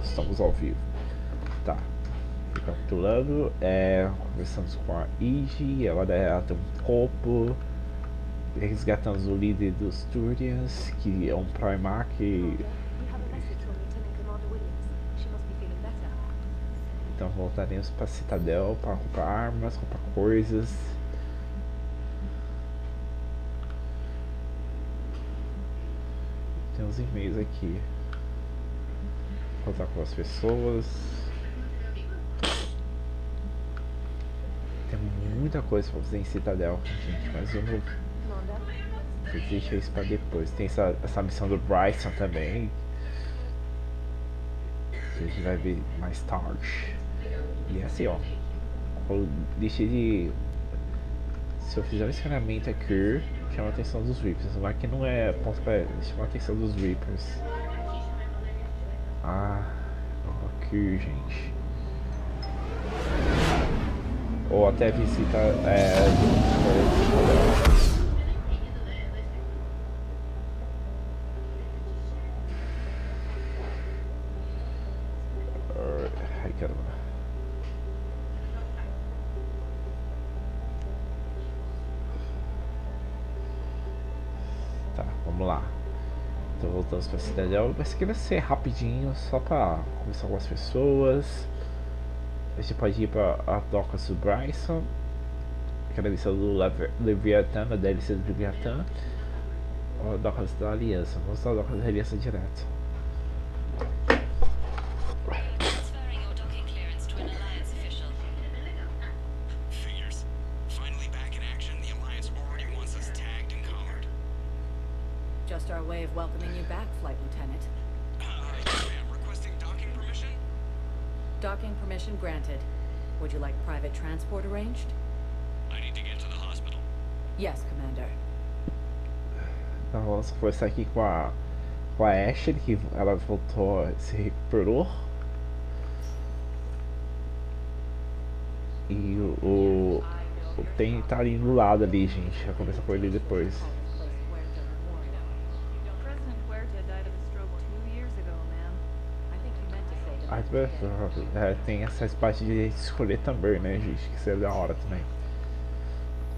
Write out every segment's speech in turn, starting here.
estamos ao vivo. Tá. Recapitulando, conversamos com a Iji, agora ela tem um corpo. Resgatamos o líder dos Turians, que é um Primark. Então voltaremos para Citadel para comprar armas, comprar coisas. Tem uns e-mails aqui. Contar com as pessoas. Tem muita coisa para fazer em Citadel, gente, mas eu vou deixar isso para depois. Tem essa missão do Bryson também, que a gente vai ver mais tarde. E assim, ó, eu deixei de... Se eu fizer um ensinamento aqui, chama a atenção dos Reapers, mas que não é ponto pra chamar a atenção dos Reapers. Aqui, gente. Ou até visita ai, caramba. Tá, vamos lá. Então voltamos para a Citadel. Mas aqui vai ser rapidinho, só para conversar com as pessoas. A gente pode ir para a docas do Bryson, aquela missão do Leviathan, a DLC do Leviathan, ou a docas da Aliança. Vamos para a docas da Aliança direto. Just our way of welcoming you back, Flight Lieutenant. I'm requesting docking permission. Docking permission granted. Would you like private transport arranged? I need to get to the hospital. Yes, Commander. Então vamos conversar aqui com a Ashley, que ela voltou, se recuperou. E o Ten tá ali do lado ali, gente. Vai conversar com ele depois. Tem essas partes de escolher também, né, gente? Que seria da hora também.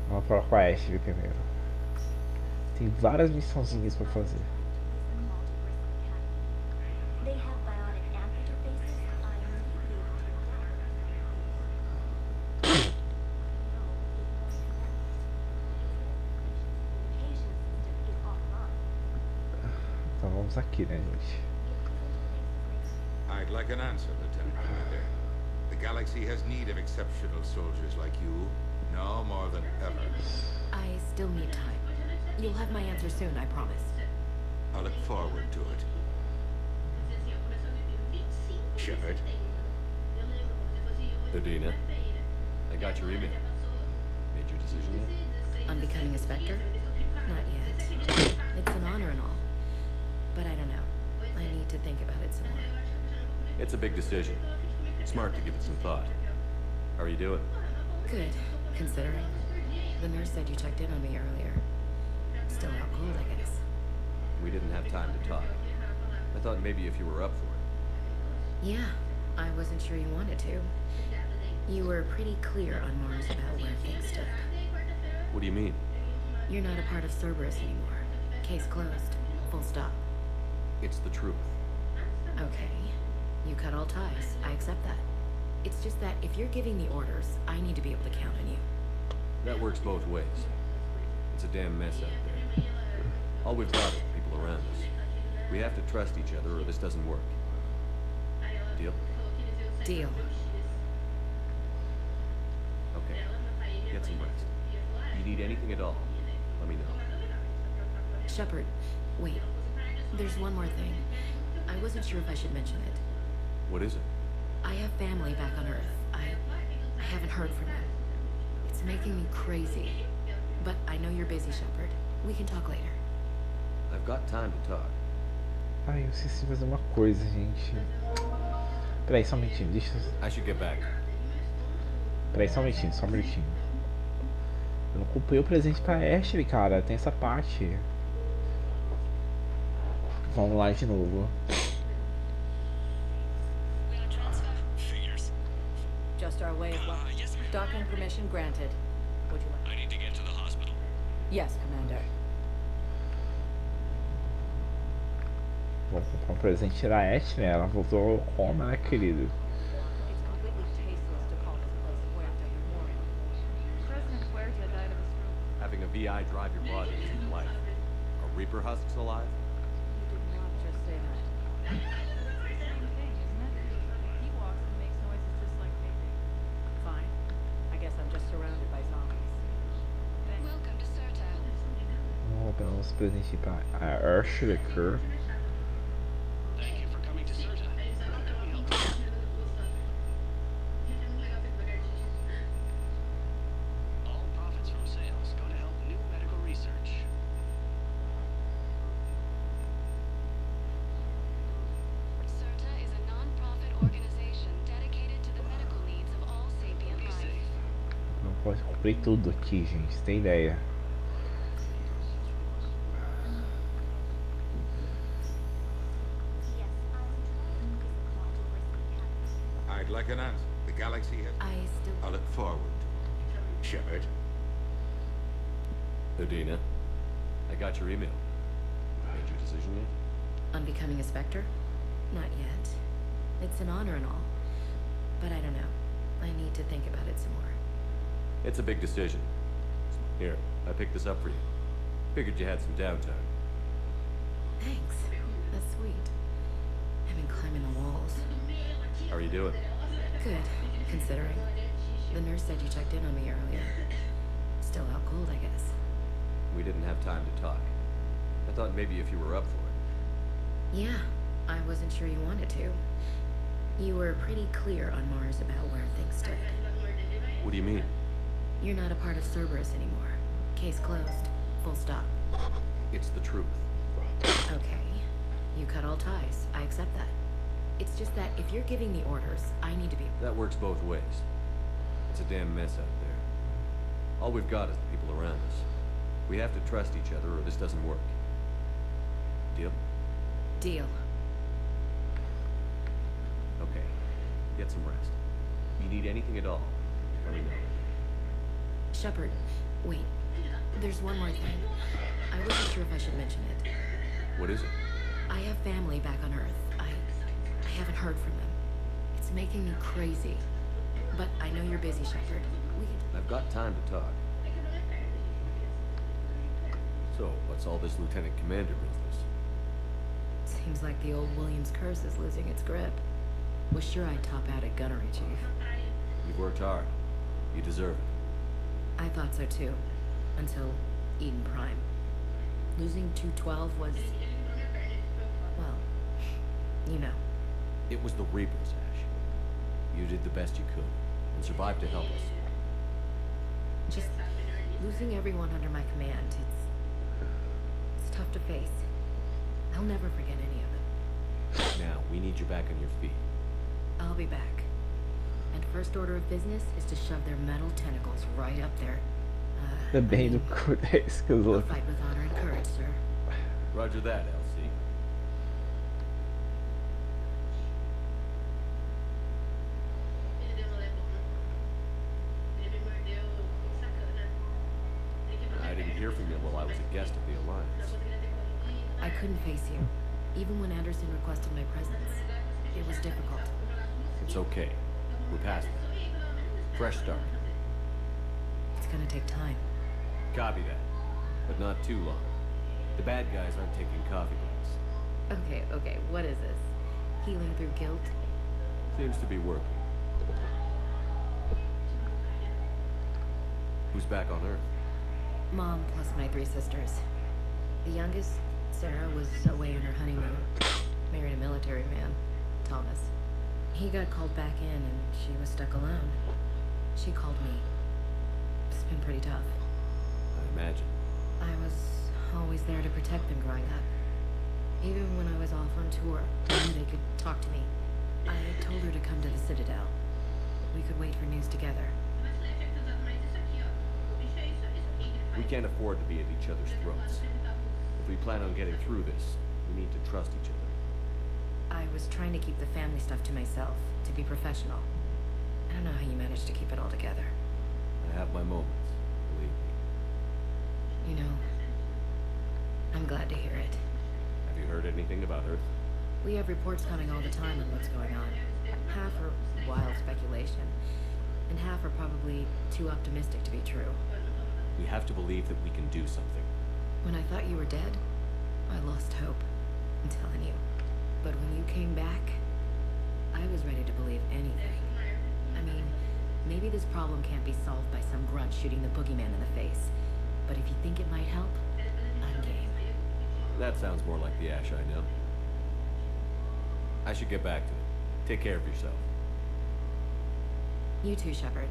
Vamos falar com a Ashley primeiro. Tem várias missãozinhas pra fazer. Então vamos aqui, né, gente? I'd like an answer, Lieutenant Commander. The galaxy has need of exceptional soldiers like you, now more than ever. I still need time. You'll have my answer soon, I promise. I look forward to it. Shepard. Udina, I got your email. Made your decision yet? On becoming a Spectre? Not yet. It's an honor and all. But I don't know. I need to think about it some more. It's a big decision. Smart to give it some thought. How are you doing? Good, considering. The nurse said you checked in on me earlier. Still out cold, I guess. We didn't have time to talk. I thought maybe if you were up for it. Yeah, I wasn't sure you wanted to. You were pretty clear on Mars about where things stood. What do you mean? You're not a part of Cerberus anymore. Case closed. Full stop. It's the truth. Okay. You cut all ties. I accept that. It's just that if you're giving the orders, I need to be able to count on you. That works both ways. It's a damn mess out there. All we've got is the people around us. We have to trust each other or this doesn't work. Deal? Deal. Okay. Get some rest. If you need anything at all, let me know. Shepard, wait. There's one more thing. I wasn't sure if I should mention it. What is it? I have family back on Earth. I haven't heard from them. It's making me crazy. But I know you're busy, Shepard. We can talk later. I've got time to talk. Ai, eu esqueci de fazer uma coisa, gente. Peraí, só um minutinho, deixa eu... I should get back. Peraí, só um minutinho, só um minutinho. Eu não comprei o presente pra Ashley, cara. Tem essa parte. Vamos lá de novo. Docking permission granted. Would you like? I need to get to the hospital. Yes, Commander. Vamos comprar um presente da Et, né? Ela voltou ao coma, né, querido? It's completely tasteless to call this place Huerta Memorial. President Huerta died of a stroke. Having a VI drive your body isn't life. Are Reaper husks alive? You did not just say that. Same thing, isn't it? He walks and makes noises just like they do. Fine. I guess I'm just surrounded by zombies. Welcome to Citadel. Vamos pegar uns presentes pra Arshlicker. Thank you for coming to Certa. How can we help you? All profits from sales go to help new medical research. CERTA is a non-profit organization dedicated to the medical needs of all sapient Be life. safe. Não pode cumprir tudo aqui, gente. Tem ideia? I'd like an answer. The galaxy has... I still... I look forward to it. Shepard. Udina, I got your email. Made your decision yet? On becoming a Spectre? Not yet. It's an honor and all. But I don't know. I need to think about it some more. It's a big decision. Here, I picked this up for you. Figured you had some downtime. Thanks. That's sweet. I've been climbing the walls. How are you doing? Good, considering. The nurse said you checked in on me earlier. Still out cold, I guess. We didn't have time to talk. I thought maybe if you were up for it. Yeah, I wasn't sure you wanted to. You were pretty clear on Mars about where things stood. What do you mean? You're not a part of Cerberus anymore. Case closed. Full stop. It's the truth. Okay. You cut all ties. I accept that. It's just that if you're giving the orders, I need to be... That works both ways. It's a damn mess out there. All we've got is the people around us. We have to trust each other or this doesn't work. Deal? Deal. Okay. Get some rest. You need anything at all, let me know. Shepard, wait. There's one more thing. I wasn't sure if I should mention it. What is it? I have family back on Earth. I haven't heard from them. It's making me crazy. But I know you're busy, Shepard. We could... I've got time to talk. So, what's all this Lieutenant Commander business? Seems like the old Williams curse is losing its grip. Was sure I'd top out at gunnery, Chief. You've worked hard. You deserve it. I thought so too. Until Eden Prime. Losing 212 was... well, you know. It was the Reapers, Ash. You did the best you could, and survived to help us. Just losing everyone under my command, it's tough to face. I'll never forget any of it. Now, we need you back on your feet. I'll be back. And first order of business is to shove their metal tentacles right up there. Também no cu da I'll escalou. fight with honor and courage, sir. Roger that, LC. I didn't hear from you while I was a guest of the Alliance. I couldn't face you, even when Anderson requested my presence. It was difficult. It's okay. We're past that. Fresh start. It's gonna take time. Copy that. But not too long. The bad guys aren't taking coffee breaks. Okay, what is this? Healing through guilt? Seems to be working. Who's back on Earth? Mom plus my 3 sisters. The youngest, Sarah, was away on her honeymoon. Married a military man, Thomas. He got called back in and she was stuck alone. She called me. It's been pretty tough. I imagine. I was always there to protect them growing up. Even when I was off on tour, I knew they could talk to me. I told her to come to the Citadel. We could wait for news together. We can't afford to be at each other's throats. If we plan on getting through this, we need to trust each other. I was trying to keep the family stuff to myself, to be professional. I don't know how you managed to keep it all together. I have my moments, believe me. You know, I'm glad to hear it. Have you heard anything about Earth? We have reports coming all the time on what's going on. Half are wild speculation, and half are probably too optimistic to be true. We have to believe that we can do something. When I thought you were dead, I lost hope. I'm telling you. But when you came back, I was ready to believe anything. I mean, maybe this problem can't be solved by some grunt shooting the boogeyman in the face. But if you think it might help, I'm game. That sounds more like the Ash I know. I should get back to it. Take care of yourself. You too, Shepard.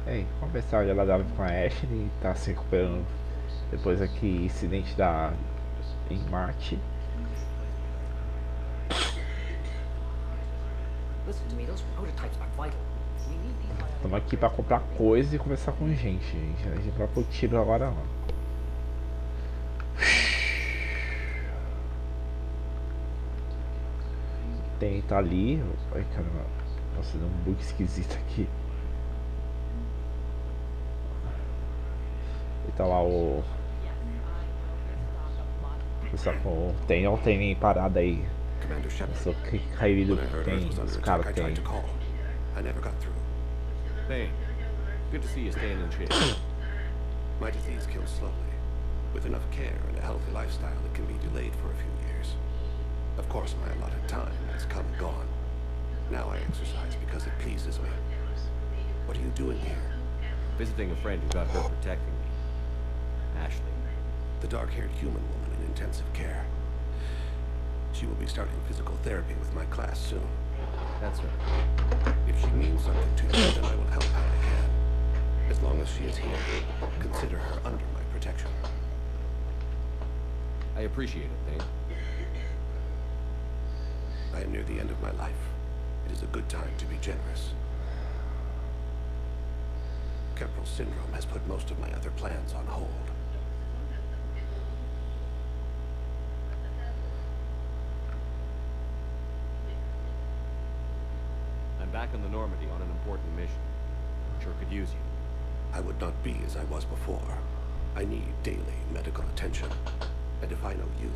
Ei, conversar agradável com a Ash, ele tá se recuperando depois daquele incidente em Marte. Listen to me, those prototypes are vital. We need these. Estamos aqui pra comprar coisas e conversar com gente. A gente vai pro tiro agora não. Tem, tá ali. Ai caramba. Nossa, deu um bug esquisito aqui. E tá lá o. Tem nem parada aí. Commander Shepard. Só que caído When I heard tem, Earth was os under caras attack, I tem. tried to call. I never got through. Hey, good to see you staying in shape. My disease kills slowly. With enough care and a healthy lifestyle, it can be delayed for a few years. Of course, my allotted time has come and gone. Now I exercise because it pleases me. What are you doing here? Visiting a friend who got hurt protecting me. Ashley. The dark-haired human woman in intensive care. She will be starting physical therapy with my class soon. That's right. If she means something to you, then I will help how I can. As long as she is here, consider her under my protection. I appreciate it, Thane. I am near the end of my life. It is a good time to be generous. Kemperl syndrome has put most of my other plans on hold. I'm back on the Normandy on an important mission. Sure could use you. I would not be as I was before. I need daily medical attention. And if I know you,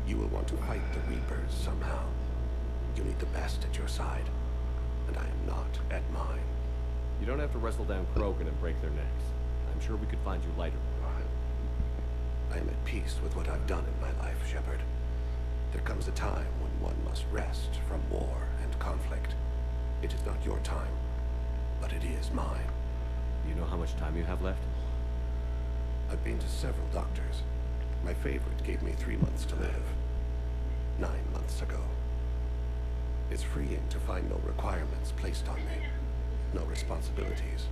you will want to fight the Reapers somehow. You need the best at your side, and I am not at mine. You don't have to wrestle down Krogan and break their necks. I'm sure we could find you lighter. I am at peace with what I've done in my life, Shepard. There comes a time when one must rest from war and conflict. It is not your time, but it is mine. You know how much time you have left? I've been to several doctors. My favorite gave me 3 months to live. 9 months ago. It's freeing to find no requirements placed on me. No responsibilities.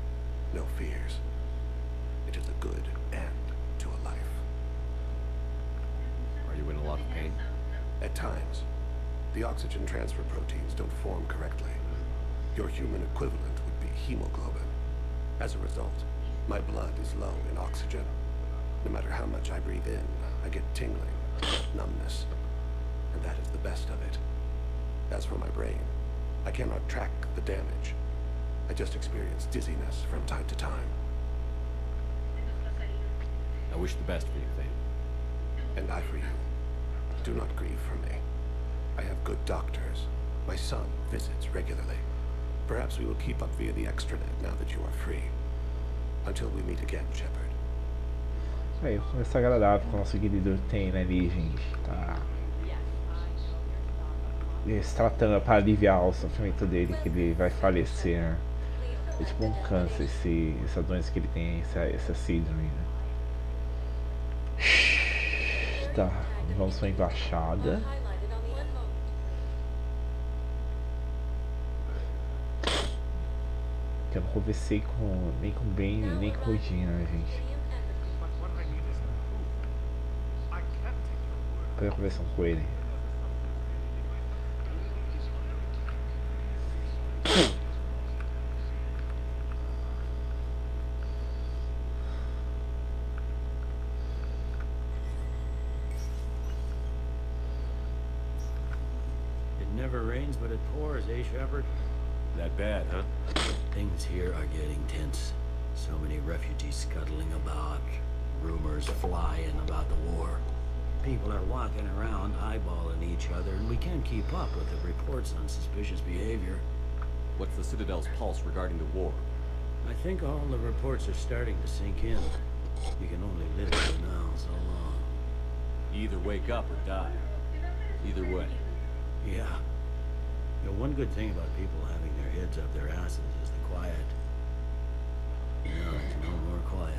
No fears. It is a good end to a life. Are you in a lot of pain? At times, the oxygen transfer proteins don't form correctly. Your human equivalent would be hemoglobin. As a result, my blood is low in oxygen. No matter how much I breathe in, I get tingling, numbness, and that is the best of it. As for my brain, I cannot track the damage. I just experience dizziness from time to time. I wish the best for you, Thane. And I for you. Do not grieve for me. I have good doctors. My son visits regularly. Perhaps we will keep up via the extranet now that you are free. Until we meet again, Shepard. Aí, conversa agradável com o nosso querido Thane ali, gente. Tá se tratando para aliviar o sofrimento dele, que ele vai falecer, né? É tipo um câncer, essa doença que ele tem, essa síndrome, né? Tá, vamos pra embaixada. Que eu não conversei nem com o Ben, nem com o Udina, né, gente? Cadê a conversão com ele? It never rains, but it pours, eh, Shepard? That bad, huh? Things here are getting tense. So many refugees scuttling about, rumors flying about the war. People are walking around eyeballing each other, and we can't keep up with the reports on suspicious behavior. What's the Citadel's pulse regarding the war? I think all the reports are starting to sink in. You can only live here now so long. You either wake up or die. Either way. Yeah. You know, one good thing about people having their heads up their asses is the quiet. Now there's no more quiet.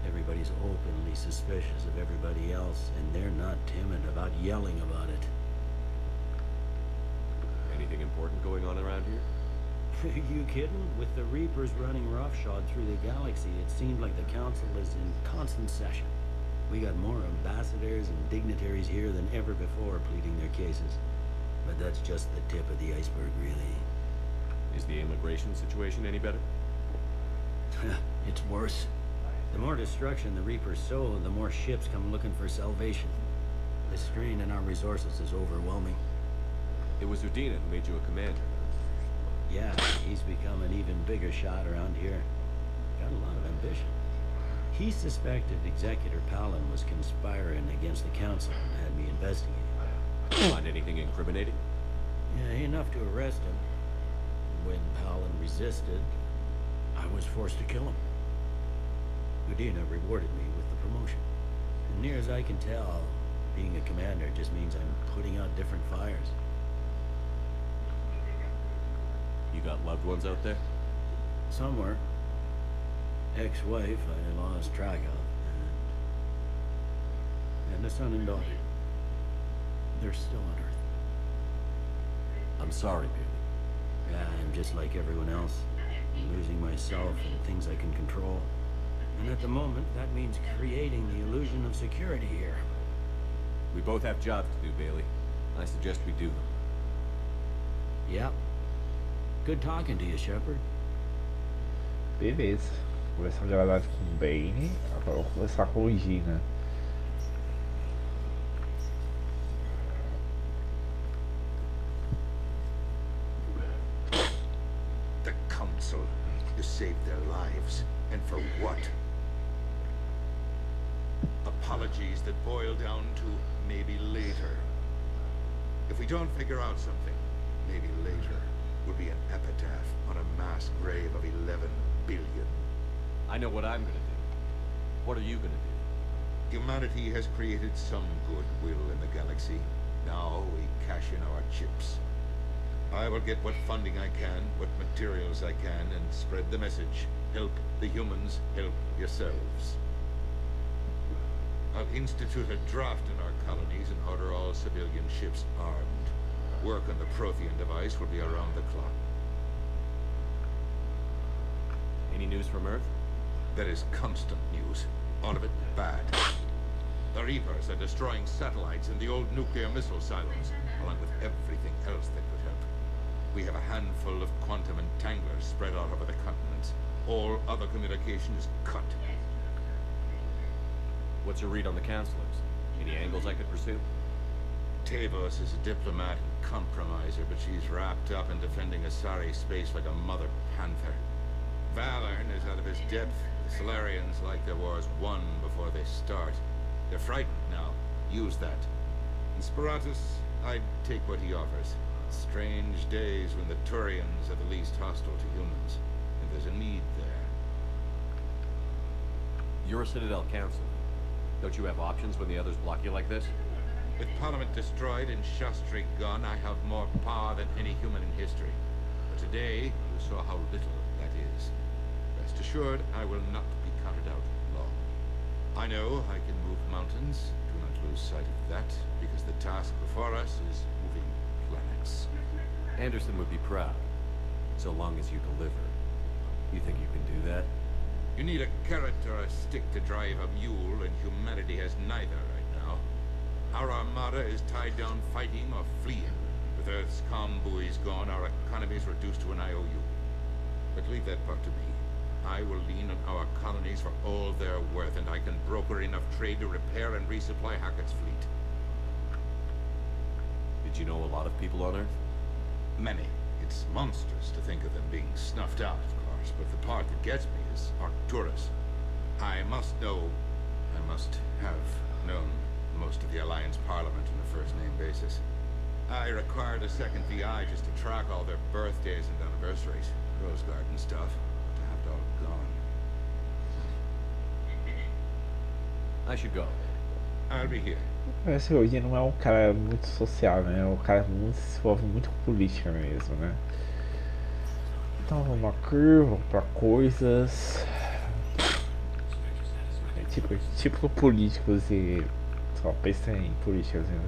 Everybody's openly suspicious of everybody else, and they're not timid about yelling about it. Anything important going on around here? You kidding? With the Reapers running roughshod through the galaxy, it seemed like the Council is in constant session. We got more ambassadors and dignitaries here than ever before pleading their cases. But that's just the tip of the iceberg, really. Is the immigration situation any better? It's worse. The more destruction the Reapers sow, the more ships come looking for salvation. The strain on our resources is overwhelming. It was Udina who made you a commander. Yeah, he's become an even bigger shot around here. Got a lot of ambition. He suspected Executor Palin was conspiring against the Council and had me investigating. Find anything incriminating? Yeah, enough to arrest him. When Palin resisted, I was forced to kill him. Udina rewarded me with the promotion. And near as I can tell, being a commander just means I'm putting out different fires. You got loved ones out there? Somewhere. Ex-wife I lost track of. And a son and daughter. They're still on Earth. I'm sorry, Bailey. Yeah, I'm just like everyone else. I'm losing myself and things I can control. And at the moment, that means creating the illusion of security here. We both have jobs to do, Bailey. I suggest we do them. Yep. Good talking to you, Shepard. Beleza. Conversamos de verdade com o Bane. Agora vou conversar com o Udina. The Council. You saved their lives. And for what? Apologies that boil down to maybe later. If we don't figure out something, maybe later will be an epitaph on a mass grave of 11 billion. I know what I'm gonna do. What are you gonna do? Humanity has created some goodwill in the galaxy. Now we cash in our chips. I will get what funding I can, what materials I can, and spread the message. Help the humans, help yourselves. I'll institute a draft in our colonies and order all civilian ships armed. Work on the Prothean device will be around the clock. Any news from Earth? That is constant news. All of it bad. The Reapers are destroying satellites and the old nuclear missile silos, along with everything else that could help. We have a handful of quantum entanglers spread out over the continents. All other communication is cut. What's your read on the counselors? Any angles I could pursue? Tavos is a diplomat and compromiser, but she's wrapped up in defending Asari space like a mother panther. Valorn is out of his depth. The Salarians like their wars won before they start. They're frightened now. Use that. In Sparatus, I'd take what he offers. Strange days when the Turians are the least hostile to humans. And there's a need there. You're a Citadel counselor. Don't you have options when the others block you like this? With Parliament destroyed and Shastri gone, I have more power than any human in history. But today, you saw how little that is. Rest assured, I will not be counted out long. I know I can move mountains. Do not lose sight of that, because the task before us is moving planets. Anderson would be proud, so long as you deliver. You think you can do that? You need a carrot or a stick to drive a mule, and humanity has neither right now. Our armada is tied down fighting or fleeing. With Earth's comm buoys gone, our economy is reduced to an IOU. But leave that part to me. I will lean on our colonies for all their worth, and I can broker enough trade to repair and resupply Hackett's fleet. Did you know a lot of people on Earth? Many. It's monstrous to think of them being snuffed out, of course, but the part that gets me is Arcturus. I must have known most of the Alliance Parliament on a first-name basis. I required a second VI just to track all their birthdays and anniversaries. Rose garden stuff. To have it all gone. I should go. I'll be here. Parece que o Udina não é um cara muito social, né? É um cara muito, se envolve muito com política mesmo, né? Então vamos aqui, vamos pra coisas. É tipo políticos e. Só pensa em políticas, né?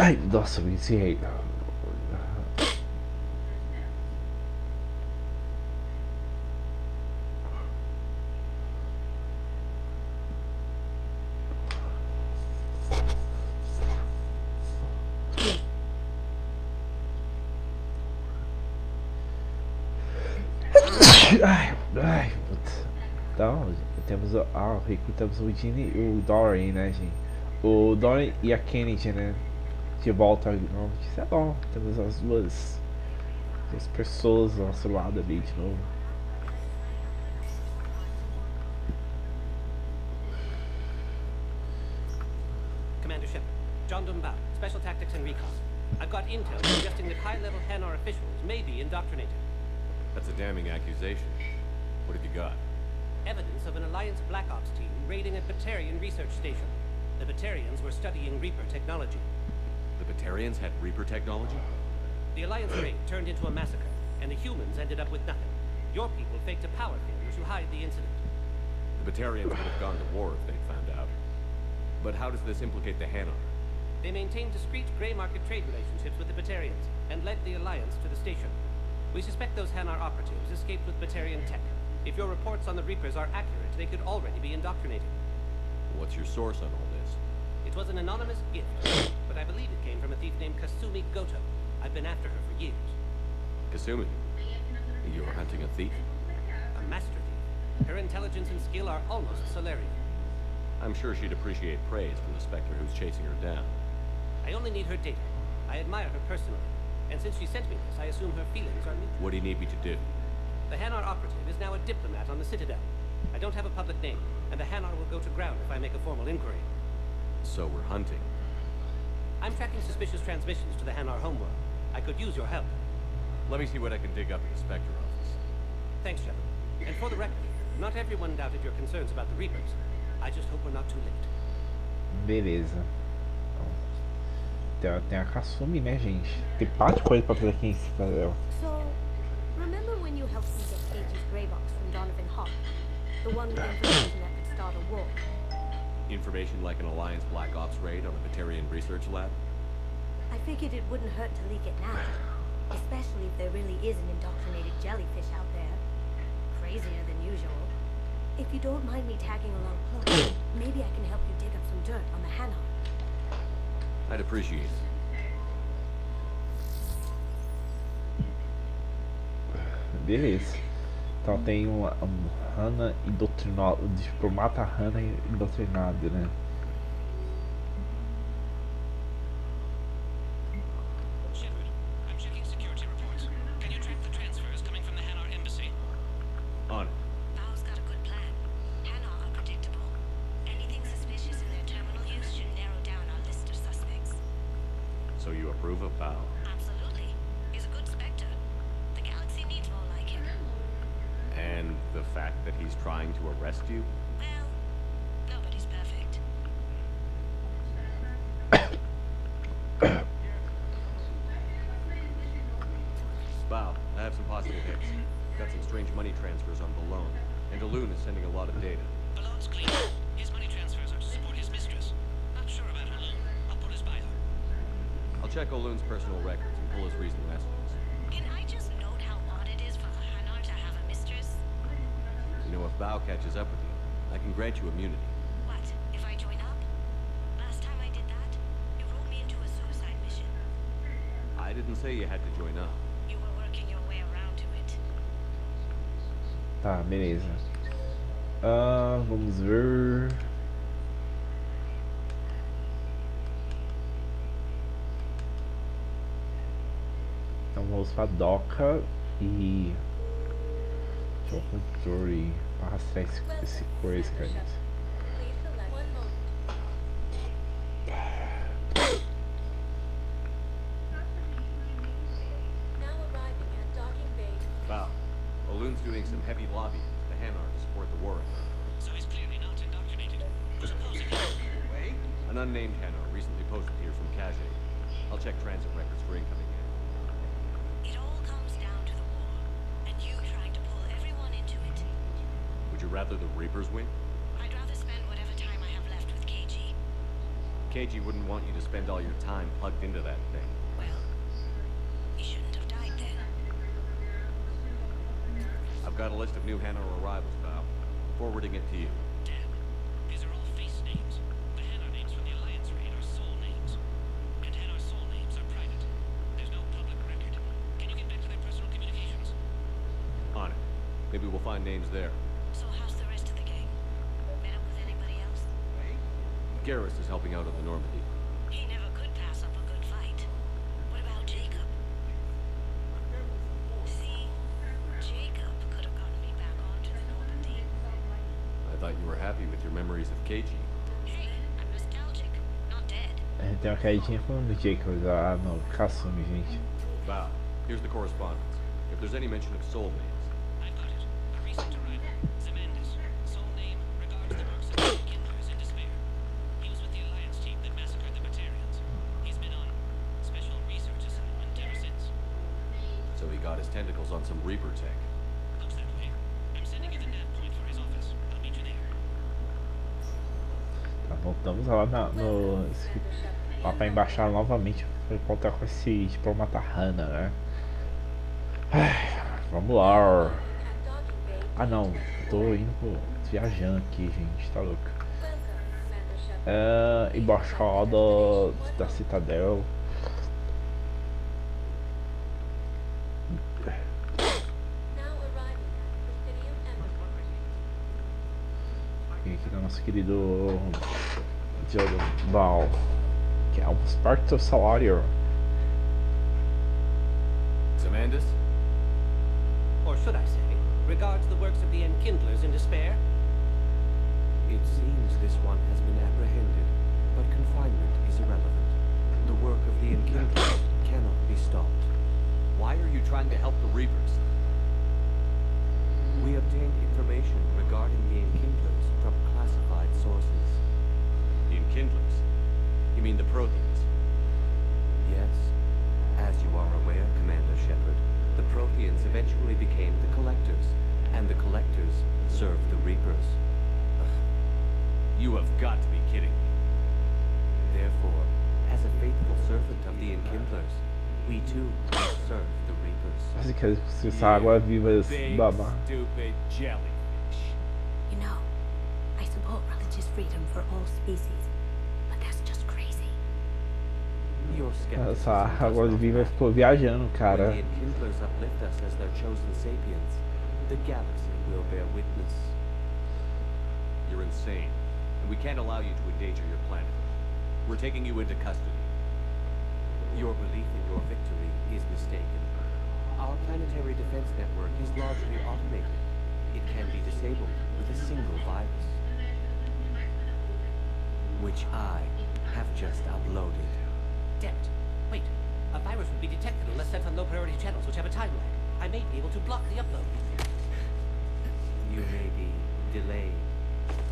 Ai, nossa, me encerrei. Ai, putz. Então, temos recrutamos o Udina e o Dorian, né, gente? O Dorian e a Kennedy, né? De volta ao Normandy. Isso é bom. Temos as duas pessoas ao nosso lado ali de novo. Commander Shepard, Jondum Bau, Special Tactics and Recon. I've got intel suggesting that high-level Hanar officials may be indoctrinated. That's a damning accusation. What have you got? Evidence of an Alliance Black Ops team raiding a Batarian research station. The Batarians were studying Reaper technology. The Batarians had Reaper technology? The Alliance raid turned into a massacre, and the humans ended up with nothing. Your people faked a power failure to hide the incident. The Batarians would have gone to war if they'd found out. But how does this implicate the Hanar? They maintained discreet grey market trade relationships with the Batarians, and led the Alliance to the station. We suspect those Hanar operatives escaped with Batarian tech. If your reports on the Reapers are accurate, they could already be indoctrinated. What's your source on all this? It was an anonymous gift, but I believe it came from a thief named Kasumi Goto. I've been after her for years. Kasumi? You're hunting a thief? A master thief. Her intelligence and skill are almost salarian. I'm sure she'd appreciate praise from the Spectre who's chasing her down. I only need her data. I admire her personally. And since she sent me this, I assume her feelings are mutual. What do you need me to do? The Hanar operative is now a diplomat on the Citadel. I don't have a public name, and the Hanar will go to ground if I make a formal inquiry. So we're hunting. I'm tracking suspicious transmissions to the Hanar homeworld. I could use your help. Let me see what I can dig up at the Spectre office. Thanks, Shepard. And for the record, not everyone doubted your concerns about the Reapers. I just hope we're not too late. Beleza. Então, tem a Kasumi, né, gente? Tem parte de coisa pra fazer aqui em Citadel. So, remember when you helped me get Cage's grey box from Donovan Hall? The one with information that could start a war. Information like an Alliance Black Ops raid on a Batarian research lab? I figured it wouldn't hurt to leak it now. Especially if there really is an indoctrinated jellyfish out there. Crazier than usual. If you don't mind me tagging along close, maybe I can help you dig up some dirt on the Hanar. I'd appreciate it. Beleza. Então tem um Hana indoctrinado, um diplomata Hana indoctrinado, né? Shepard, I'm checking security reports. Can you track the transfers coming from the Hanar embassy? On it. Bau's got a good plan. Hanar are predictable. Anything suspicious in their terminal use should narrow down our list of suspects. So you approve of Bao? Absolutely. He's a good Spectre. The galaxy needs more like him. And the fact that he's trying to arrest you? Well, nobody's perfect. Bao, I have some possible hits. Got some strange money transfers on Balone. And Daloon is sending a lot of data. Balone's clean. His money transfers are to support his mistress. Not sure about Balone. I'll pull his bio. I'll check Oloon's personal records and pull his recent messages. Can I just note how odd it is for a Hanar to have a mistress? You know, if Bao catches up with you, I can grant you immunity. What, if I join up? Last time I did that, you wrote me into a suicide mission. I didn't say you had to join up. You were working your way around to it. Tá, beleza. Vamos ver. Então vamos pra doca e... deixa eu controle pra rastrear esse coisa, cara. Val, Olun's doing some heavy lobbying to the Hanar to support the war effort. So he's clearly not indoctrinated. Supposing Wait? An unnamed Hanar recently posted here from Kaje. I'll check transit records for incoming in. It all comes down to the war, and you trying to pull everyone into it. Would you rather the Reapers win? I'd rather spend whatever time I have left with KG. KG wouldn't want you to spend all your time plugged into that thing. Well, he shouldn't have died then. I've got a list of new Hanar arrivals, Val. Forwarding it to you. Damn. These are all face names. The Hanar names from the Alliance raid are soul names. And Hanar soul names are private. There's no public record. Can you get back to their personal communications? On it. Maybe we'll find names there. So how's the rest of the gang? Met up with anybody else? Garrus is helping out on the Normandy. He never could pass up a good fight. What about Jacob? See, Jacob could have gotten me back onto the Normandy. I thought you were happy with your memories of KG. Hey, I'm nostalgic, not dead. Tem uma caidinha falando do Jacob lá no Kasumi, gente. Val, here's the correspondence. If there's any mention of soul names. I've got it. A recent arrival. Zemandis. Soul name regards the works of the Kindlers in despair. He was with the Alliance team that massacred the Batarians. He's been on special research assignment ever since. So he got his tentacles on some Reaper tech. Looks that way. I'm sending you the nav point for his office. I'll meet you there. Tá, voltamos lá lá pra embaixada novamente pra encontrar com esse diplomata Hana, né? Ai, vamos lá. Ah não, tô indo viajando aqui, gente, tá louco. Embaixada da Citadel. E aqui tá nosso querido Jondum Bau, que é um parte do salário. Zemandis? Or should I say, regards the works of the Enkindlers in despair? It seems this one has been apprehended, but confinement is irrelevant. The work of the Enkindlers cannot be stopped. Why are you trying to help the Reapers? We obtained information regarding the Enkindlers from classified sources. The Enkindlers? You mean the Protheans? Yes. As you are aware, Commander Shepard, the Protheans eventually became the Collectors, and the Collectors served the Reapers. You have got to be kidding me. Therefore, as a faithful servant of the Enkindlers, we too must serve the Reapers. Acho que essa água-viva baba. Stupid jellyfish. You know, I support religious freedom for all species, but that's just crazy. Your skepticism Essa does água-viva not ficou viajando, When cara. the Enkindlers uplift us as their chosen sapiens, the galaxy will bear witness. You're insane, and we can't allow you to endanger your planet. We're taking you into custody. Your belief in your victory is mistaken. Our planetary defense network is largely automated. It can be disabled with a single virus, which I have just uploaded. Damn it. Wait. A virus would be detected unless sent on low priority channels which have a time lag. I may be able to block the upload. You may be delayed.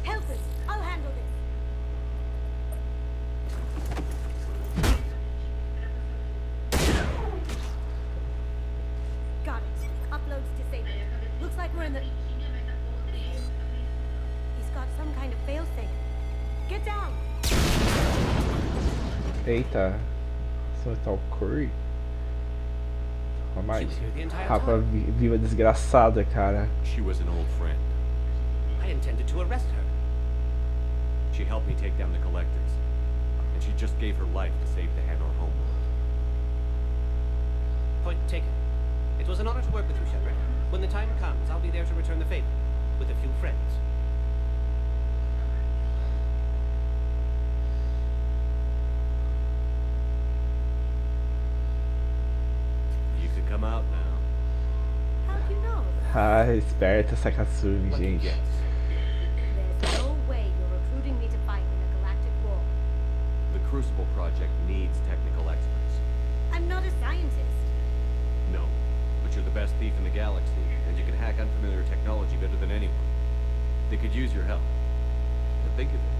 Help us! I'll handle this! Got it. Upload's disabled. Looks like we're in the... He's got some kind of failsafe. Get down! Eita, só tá o Curry. She was here the entire Rapa time. viva desgraçada, cara. She was an old friend. I intended to arrest her. She helped me take down the Collectors, and she just gave her life to save the Hanar homeworld. Point taken. It was an honor to work with you, Shepard. When the time comes, I'll be there to return the favor, with a few friends. You could come out now. How'd you know? Ah, esperta essa Kasumi, Lucky gente. guess. There's no way you're recruiting me to fight in a galactic war. The Crucible Project needs technical experts. I'm not a scientist. No, but you're the best thief in the galaxy, and you can hack unfamiliar technology better than anyone. They could use your help. But think of it.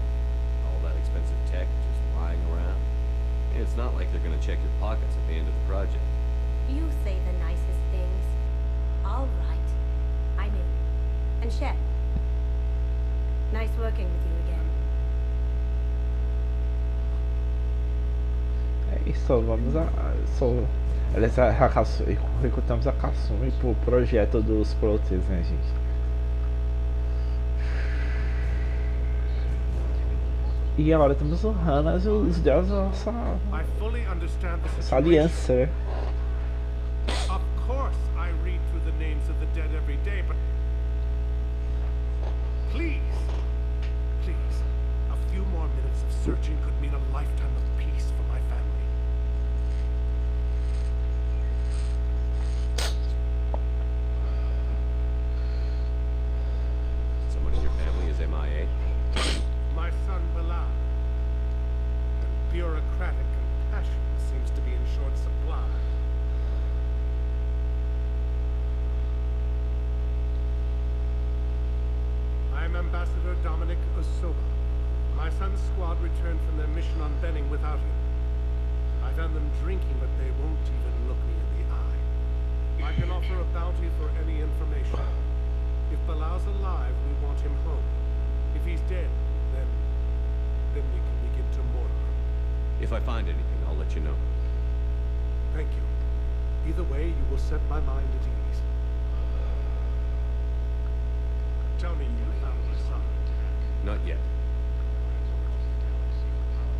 All that expensive tech just lying around. It's not like they're gonna check your pockets at the end of the project. You say the nicest things. All right. I'm in. And Shep. Nice working with you again. É isso, vamos a. Aliás, recrutamos a Kasumi pro projeto dos Proteus, né, gente? E agora temos o Hanas e os deuses da nossa aliança, né? Of course, I read through the names of the dead every day, but please, a few more minutes of searching could mean a lifetime of peace for my family. Someone in your family is MIA? My son Bilal. And bureaucratic compassion seems to be in short supply. I'm Ambassador Dominic Osoba. My son's squad returned from their mission on Benning without him. I found them drinking, but they won't even look me in the eye. I can offer a bounty for any information. If Bilal's alive, we want him home. If he's dead, then we can begin to mourn him. If I find anything, I'll let you know. Thank you. Either way, you will set my mind at ease. Tell me you found my son. Not yet.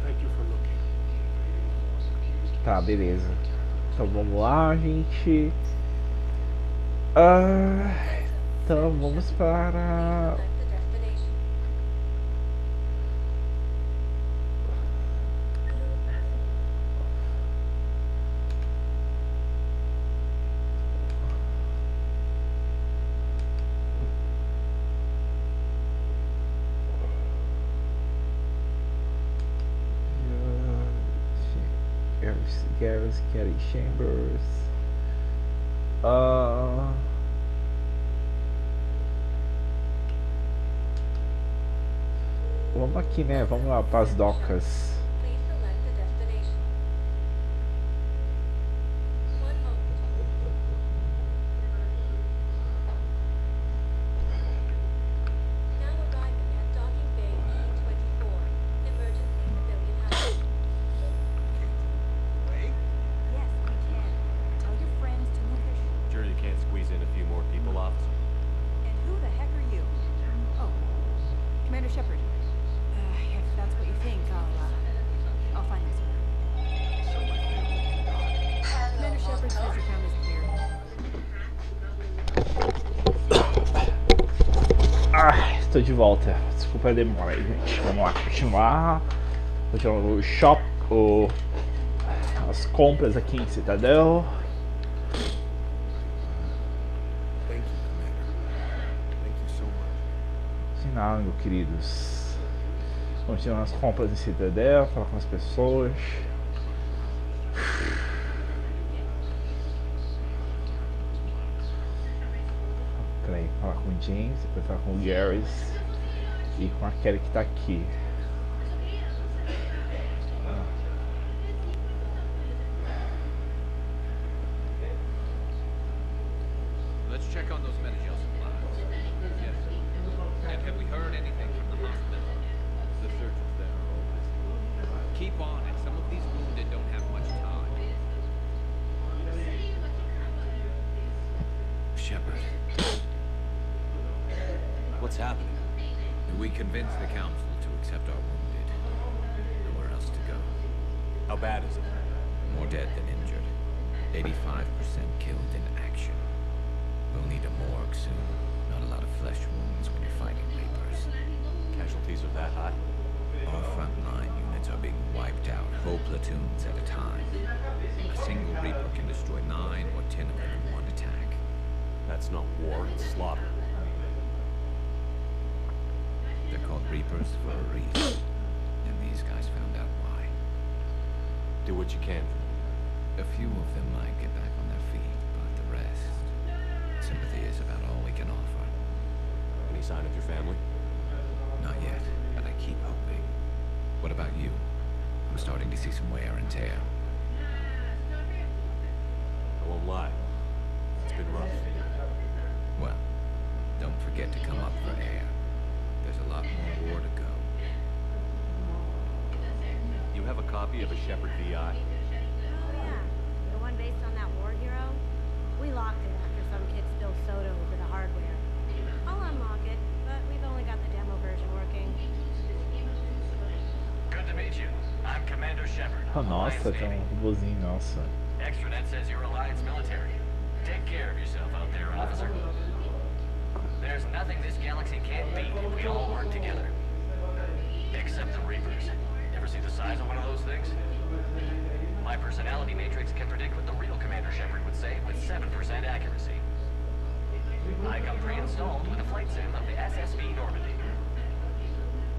Thank you for looking. Tá, beleza. Então vamos lá, gente. Então vamos para. Garrus, Kelly Chambers. Vamos aqui, né? Vamos lá para as docas. Shepard. If that's what you think, I'll find this one. Commander Shepard says your family's clear. Estou de volta. Desculpa a demora aí, gente. Vamos lá, continuar. As compras aqui em Citadel. Nada, meus queridos. Continuar as compras em Citadel, falar com as pessoas. Peraí, falar com o James, depois falar com o Garrus e com a Kelly que tá aqui. Let's check on those medical supplies. Yes. And have we heard anything from the hospital? The surgeons there are always. Keep on it. Some of these wounded don't have much time. Shepard. What's happening? We convinced the council to accept our wounded. Nowhere else to go. How bad is it? More dead than injured. 85% killed in action. We'll need a morgue soon. Not a lot of flesh wounds when you're fighting Reapers. Casualties are that high? Our frontline units are being wiped out, whole platoons at a time. A single Reaper can destroy 9 or 10 of them in That's not war, it's slaughter. They're called Reapers for a reason. And these guys found out why. Do what you can. A few of them might get back on their feet, but the rest... Sympathy is about all we can offer. Any sign of your family? Not yet, but I keep hoping. What about you? I'm starting to see some wear and tear. I won't lie. It's been rough. Well, don't forget to come up for air. There's a lot more war to go. You have a copy of a Shepard VI? Yeah, the one based on that war hero. We locked it after some kid spilled soda over the hardware. I'll unlock it, but we've only got the demo version working. Good to meet you. I'm Commander Shepard. Oh, nossa, tem um robozinho, nossa. Extranet says you're Alliance military. Take care of yourself out there, officer. There's nothing this galaxy can't beat if we all work together. Except the Reapers. Ever see the size of one of those things? My personality matrix can predict what the real Commander Shepard would say with 7% accuracy. I come pre-installed with a flight sim of the SSV Normandy.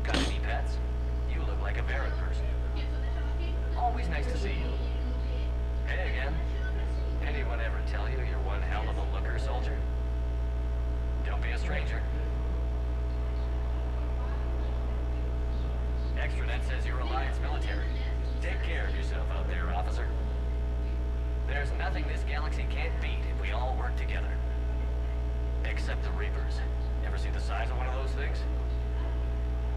Got any pets? You look like a Varrot person. Always nice to see you. Hey again. Anyone ever tell you you're one hell of a looker, soldier? Don't be a stranger. Extranet says you're Alliance military. Take care of yourself out there, officer. There's nothing this galaxy can't beat if we all work together. Except the Reapers. Ever see the size of one of those things?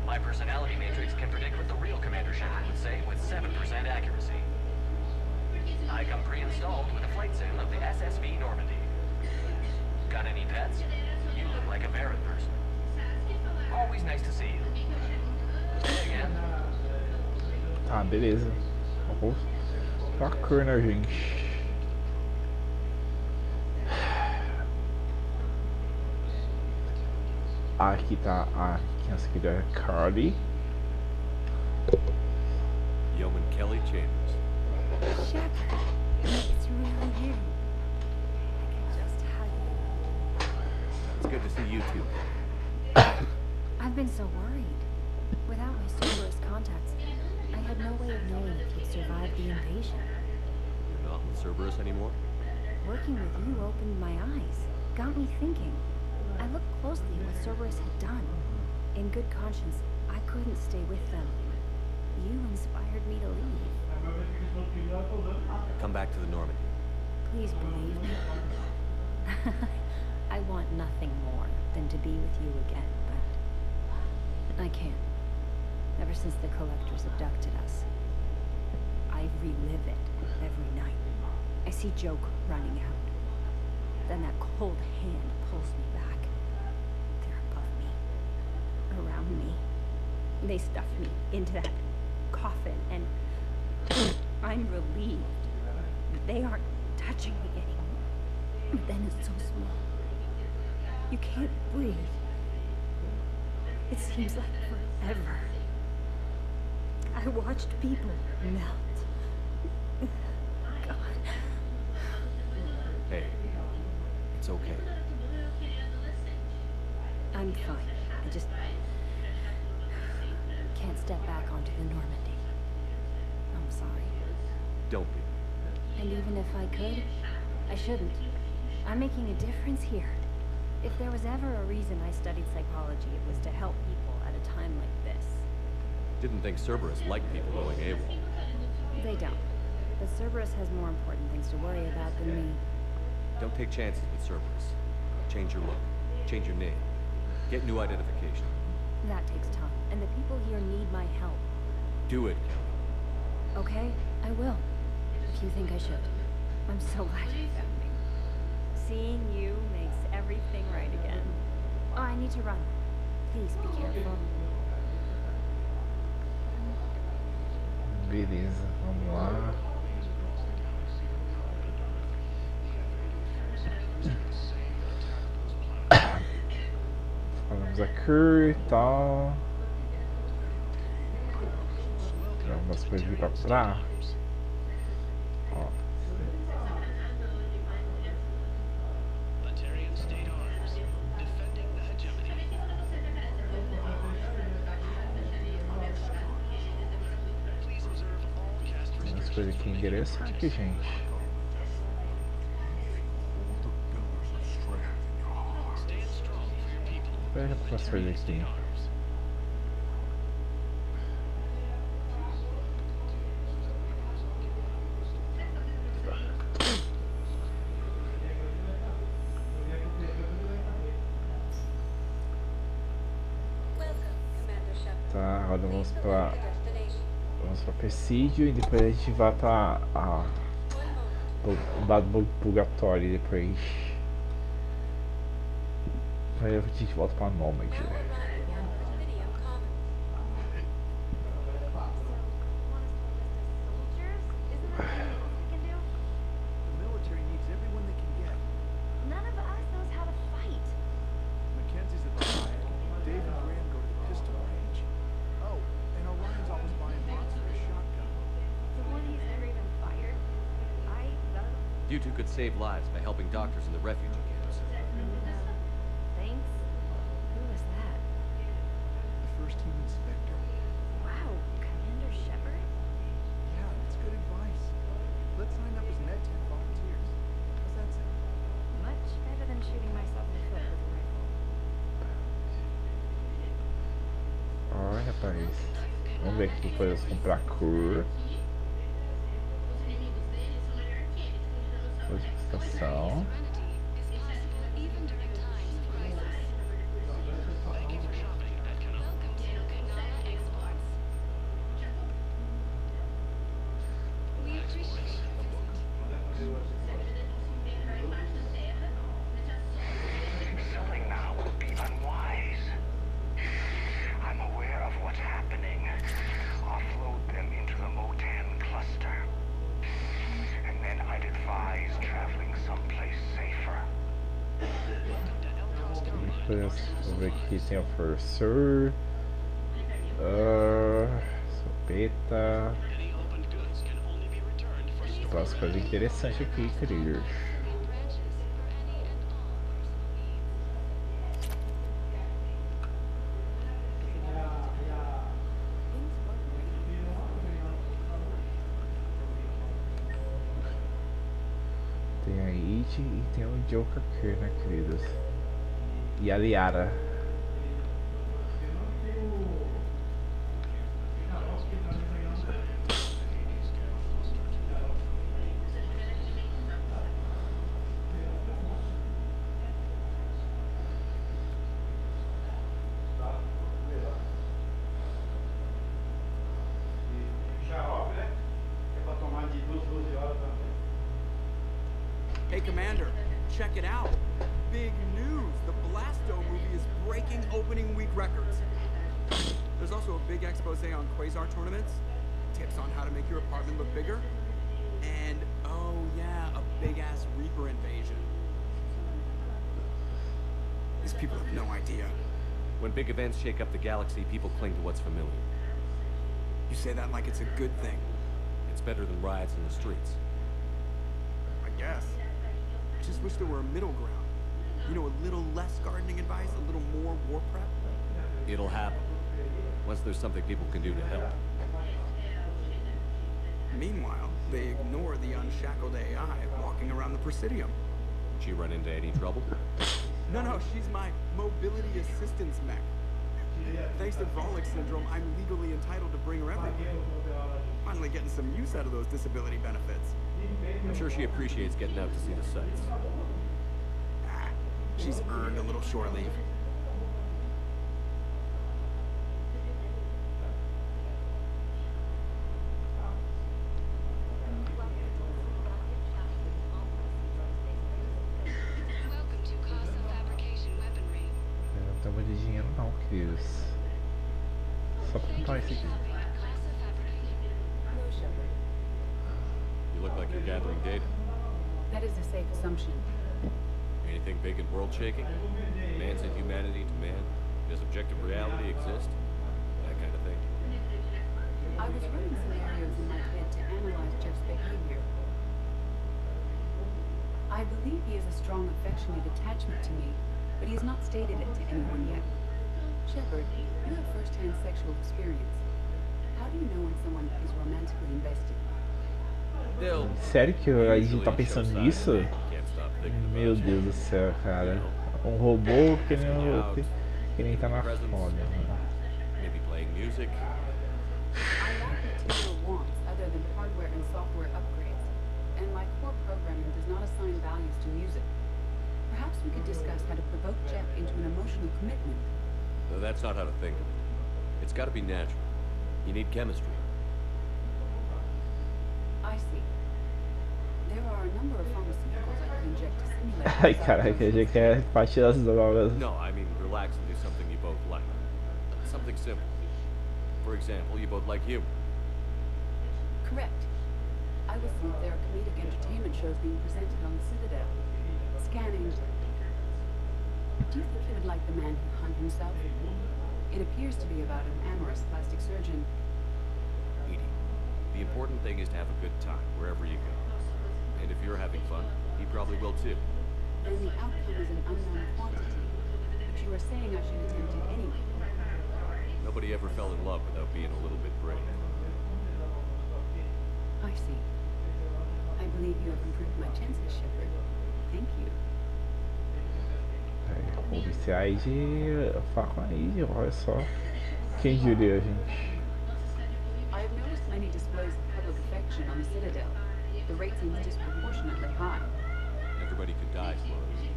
My personality matrix can predict what the real Commander Shepard would say with 7% accuracy. I come pre-installed with a flight sim of the SSV Normandy. Got any pets? You look like a Varrot person. Always nice to see you. Hey again. Tá, beleza. Bacana, gente. Aqui tá a criança que é Carly. Yeoman Kelly Chambers. Shepard, it's really you. I can just hug you. It's good to see you too. I've been so worried. Without my Cerberus contacts, I had no way of knowing if he'd survived the invasion. You're not with Cerberus anymore? Working with you opened my eyes, got me thinking. I looked closely at what Cerberus had done. In good conscience, I couldn't stay with them. You inspired me to leave. Come back to the Normandy. Please believe me. I want nothing more than to be with you again, but I can't. Ever since the Collectors abducted us, I relive it every night. I see Joke running out. Then that cold hand pulls me back. They're above me, around me. They stuff me into that coffin, and I'm relieved that they aren't touching me anymore. But then it's so small. You can't breathe. It seems like forever. I watched people melt. God. Hey, it's okay. I'm fine. I just can't step back onto the Normandy. I'm sorry. Don't be. And even if I could, I shouldn't. I'm making a difference here. If there was ever a reason I studied psychology, it was to help people at a time like this. Didn't think Cerberus liked people going AWOL. They don't. But Cerberus has more important things to worry about than me. Don't take chances with Cerberus. Change your look. Change your name. Get new identification. That takes time, and the people here need my help. Do it, Kelly. Okay, I will. If you think I should. I'm so glad you found me. Seeing you makes everything right again. Oh, I need to run. Please be careful. Beleza, vamos lá. Falamos aqui e tal. Tem algumas coisas aqui pra comprar. Ó. Batarian station. coisas aqui interessantes, gente. Veja algumas coisas aqui. Tá, agora vamos pra presídio e depois a gente vai pra o lado purgatório depois. Aí a gente volta pra Normandy. You two could save lives by helping doctors in the refugee camps. Thanks. Who was that? The first human Spectre. Wow, Commander Shepard? Yeah, that's good advice. Let's sign up as med-tech volunteers. How's that sound? Much better than shooting myself in the foot with a rifle. Olha, rapaz. Vamos ver aqui coisas comprar cor. Estação. Selling now would be unwise. I'm aware of what's happening. Offload them into the Motan cluster. And then I'd advise traveling someplace safer. Vamos ver aqui tem o professor. Sopeta. As coisas interessantes aqui, queridos. Tem a Id e tem o Joker aqui, né, queridos? E a Liara. Hey, Commander, check it out. Big news. The Blasto movie is breaking opening week records. There's also a big expose on quasar tournaments, tips on how to make your apartment look bigger, and, oh yeah, a big-ass Reaper invasion. These people have no idea. When big events shake up the galaxy, people cling to what's familiar. You say that like it's a good thing. It's better than riots in the streets. I guess. Just wish there were a middle ground. You know, a little less gardening advice, a little more war prep. It'll happen. Once there's something people can do to help. Meanwhile, they ignore the unshackled AI walking around the Presidium. Did she run into any trouble? No, she's my mobility assistance mech. Thanks to Volek syndrome, I'm legally entitled to bring her everywhere. Finally getting some use out of those disability benefits. I'm sure she appreciates getting out to see the sights. She's earned a little shore leave. Welcome to Casa Fabrication Weaponry. Não tem muito dinheiro não, queridos. Só pra comprar esse aqui. You look like you're gathering data. That is a safe assumption. Anything big and world-shaking? Man's inhumanity to man? Does objective reality exist? That kind of thing. I was running scenarios in my head to analyze Jeff's behavior. I believe he has a strong affectionate attachment to me, but he has not stated it to anyone yet. Shepard, you have first-hand sexual experience. How do you know when someone is romantically invested? They'll Sério que a gente tá usually show pensando signs nisso? that they can't stop thinking Meu about Deus you. do céu, cara. You know, Um robô que nem, asking you out, que nem tá giving na you presents, foda, mano. maybe playing music. I lack material wants other than hardware and software upgrades, and my core programming does not assign values to music. Perhaps we could discuss how to provoke Jeff into an emotional commitment. No, that's not how to think of it. It's got to be natural. You need chemistry. I see. There are a number of pharmaceuticals I could inject to simulate. Ai, caraca, já quer parte das drogas. No, I mean relax and do something you both like. Something simple. For example, you both like humor. Correct. I will see if there are comedic entertainment shows being presented on the Citadel. Scanning. Do you think he would like The Man Who Hung Himself? It appears to be about an amorous plastic surgeon. Edie, the important thing is to have a good time wherever you go. And if you're having fun, he probably will too. Then the outcome is an unknown quantity. But you are saying I should attempt it anyway. Nobody ever fell in love without being a little bit brave. I see. I believe you have improved my chances, Shepard. Thank you. Policiais de faca aí, olha só. Quem diria, gente? I have noticed many displays of public affection on the Citadel. The rate seems disproportionately high. Everybody could die slowly.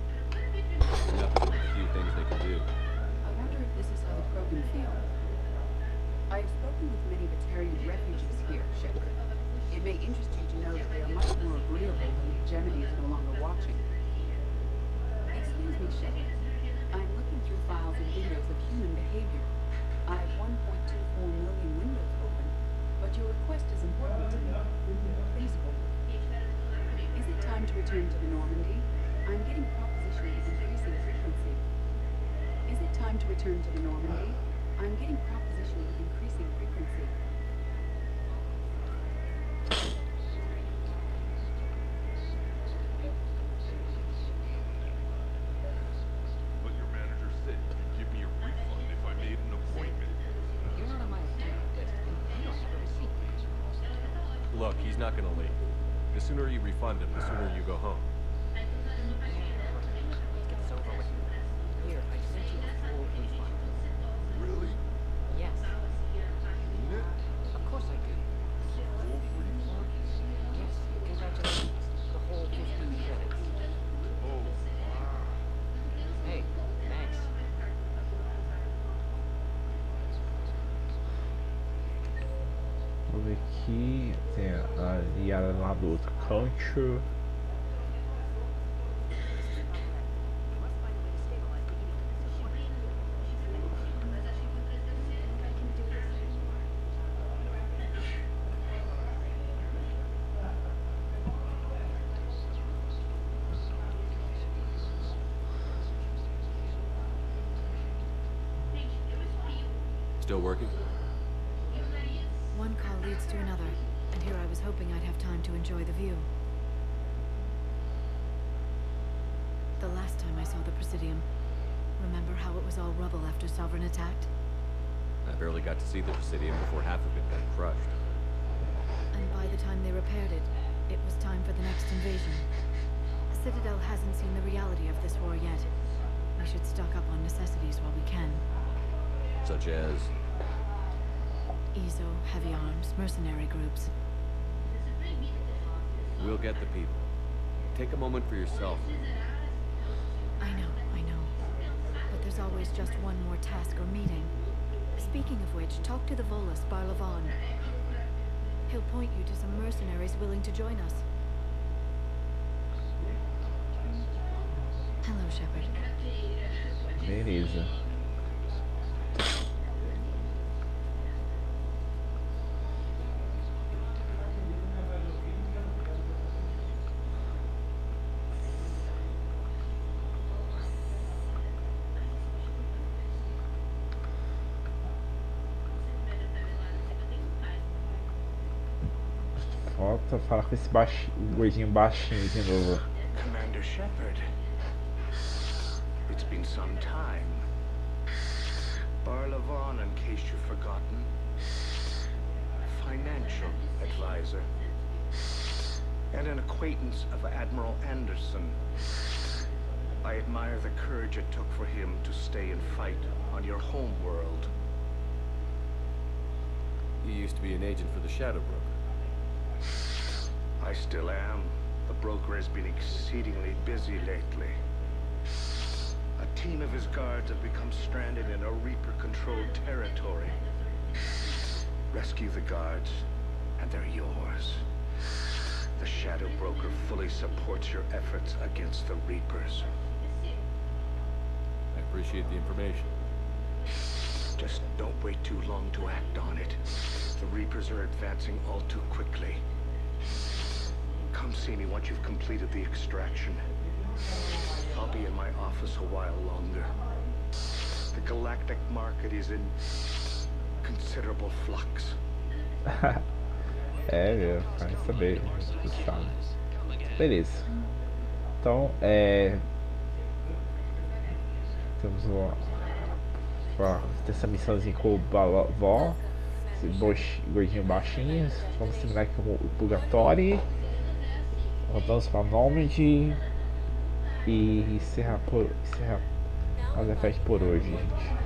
Nothing but a few things they can do. I wonder if this is how the Krogan feel. I have spoken with many Batarian refugees here, Shepard. It may interest you to know that they are much more agreeable when the hegemony is no longer watching. Excuse me, Shepard. I'm looking through files and videos of human behavior. I have 1.24 million windows open, but your request is important to me. Please hold. Is it time to return to the Normandy? I'm getting proposition with increasing frequency. Is it time to return to the Normandy? I'm getting proposition with increasing frequency. But your manager said you'd give me a refund if I made an appointment. You're not on my attendant list, and you don't have a receipt. Look, he's not gonna leave. The sooner you refund him, the sooner you go home. Let's get this over with. Here, I sent you a full refund. Really? Yes. Mean it? Of course I do. Full refund? Yes, congratulations. The whole 15 credits. Oh, wow. Hey, thanks. Vou ver aqui. Tem a Yara lá do outro canto. Still working? One call leads to another, and here I was hoping I'd have time to enjoy the view. The last time I saw the Presidium, remember how it was all rubble after Sovereign attacked? I barely got to see the Presidium before half of it got crushed. And by the time they repaired it, it was time for the next invasion. The Citadel hasn't seen the reality of this war yet. We should stock up on necessities while we can. Such as... ESO, heavy arms, mercenary groups. We'll get the people. Take a moment for yourself. I know. But there's always just one more task or meeting. Speaking of which, talk to the Volus, Barlavon. He'll point you to some mercenaries willing to join us. Hello, Shepard. Beleza. Falta falar com esse gordinho baixinho de novo. Commander Shepard. It's been some time. Barlavon, in case you've forgotten. Financial advisor. and an acquaintance of Admiral Anderson. I admire the courage it took for him to stay and fight on your home world. You used to be an agent for the Shadow Broker. I still am. The broker has been exceedingly busy lately. A team of his guards have become stranded in a Reaper-controlled territory. Rescue the guards, and they're yours. The Shadow Broker fully supports your efforts against the Reapers. I appreciate the information. Just don't wait too long to act on it. The Reapers are advancing all too quickly. Come see me once you've completed the extraction. I'll be in my office a while longer. The galactic market is in considerable flux. É, meu, vai saber. Sabe. Beleza. Então, temos essa missãozinha com o Baló, esse gordinho baixinho. Vamos terminar aqui com o Purgatório. Voltamos para Normandy e encerrar as efeitos por hoje, gente.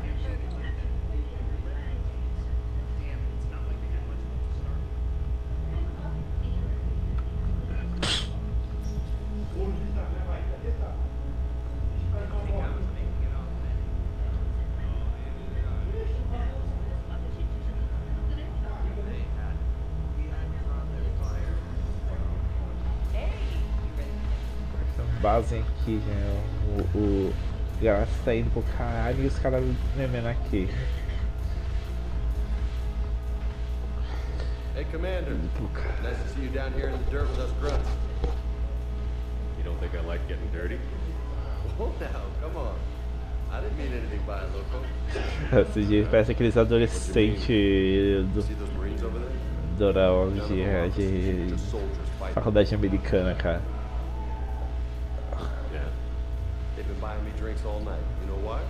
Base aqui, né? O Galaxy tá indo pro caralho e os caras memendo aqui. Hey, Commander. Nice to see you down here in the dirt with us grunts. You don't think I like getting dirty? Well, now, come on. I didn't mean anything by it, loco. Esse dia parece aqueles adolescentes de faculdade americana, cara. They've been buying me drinks all night. You know why?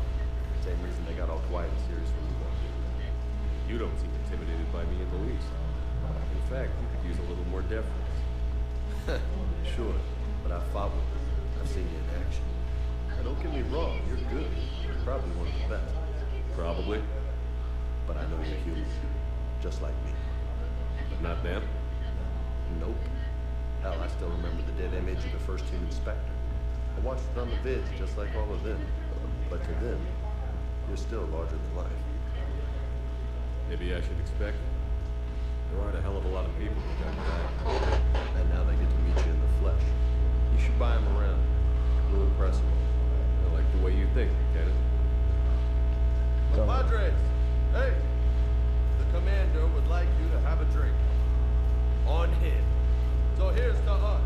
Same reason they got all quiet and serious when you walked in. You don't seem intimidated by me in the least. In fact, you could use a little more deference. Sure, but I fought with you. I've seen you in action. Now, don't get me wrong, you're good. You're probably one of the best. Probably. But I know you're human. Just like me. But not them? Nope. Hell, I still remember the day they made you the first human Spectre. I watched it on the vids, just like all of them. But to them, you're still larger than life. Maybe I should expect it. There aren't a hell of a lot of people who got that. And now they get to meet you in the flesh. You should buy them around. We'll impress them. I like the way you think, Lieutenant. Padres! Hey! The commander would like you to have a drink. On him. So here's to us.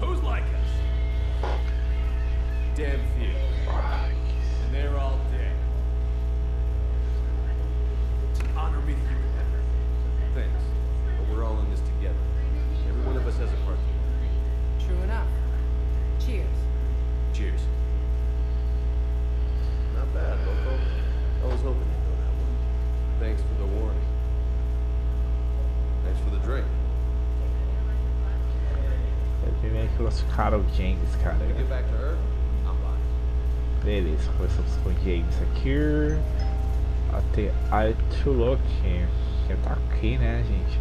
Who's like us? Damn few. And they're all dead. It's an honor meeting you, Commander. Thanks. But we're all in this together. Every one of us has a part to play. True enough. Cheers. Cheers. Not bad, Loco. I was hoping you'd know that one. Thanks for the warning. Thanks for the drink. Primeiro que os caras, o James, cara. Get back to Earth? Beleza, começamos com o James aqui. Até Aria T'Loak, que tá aqui, né, gente?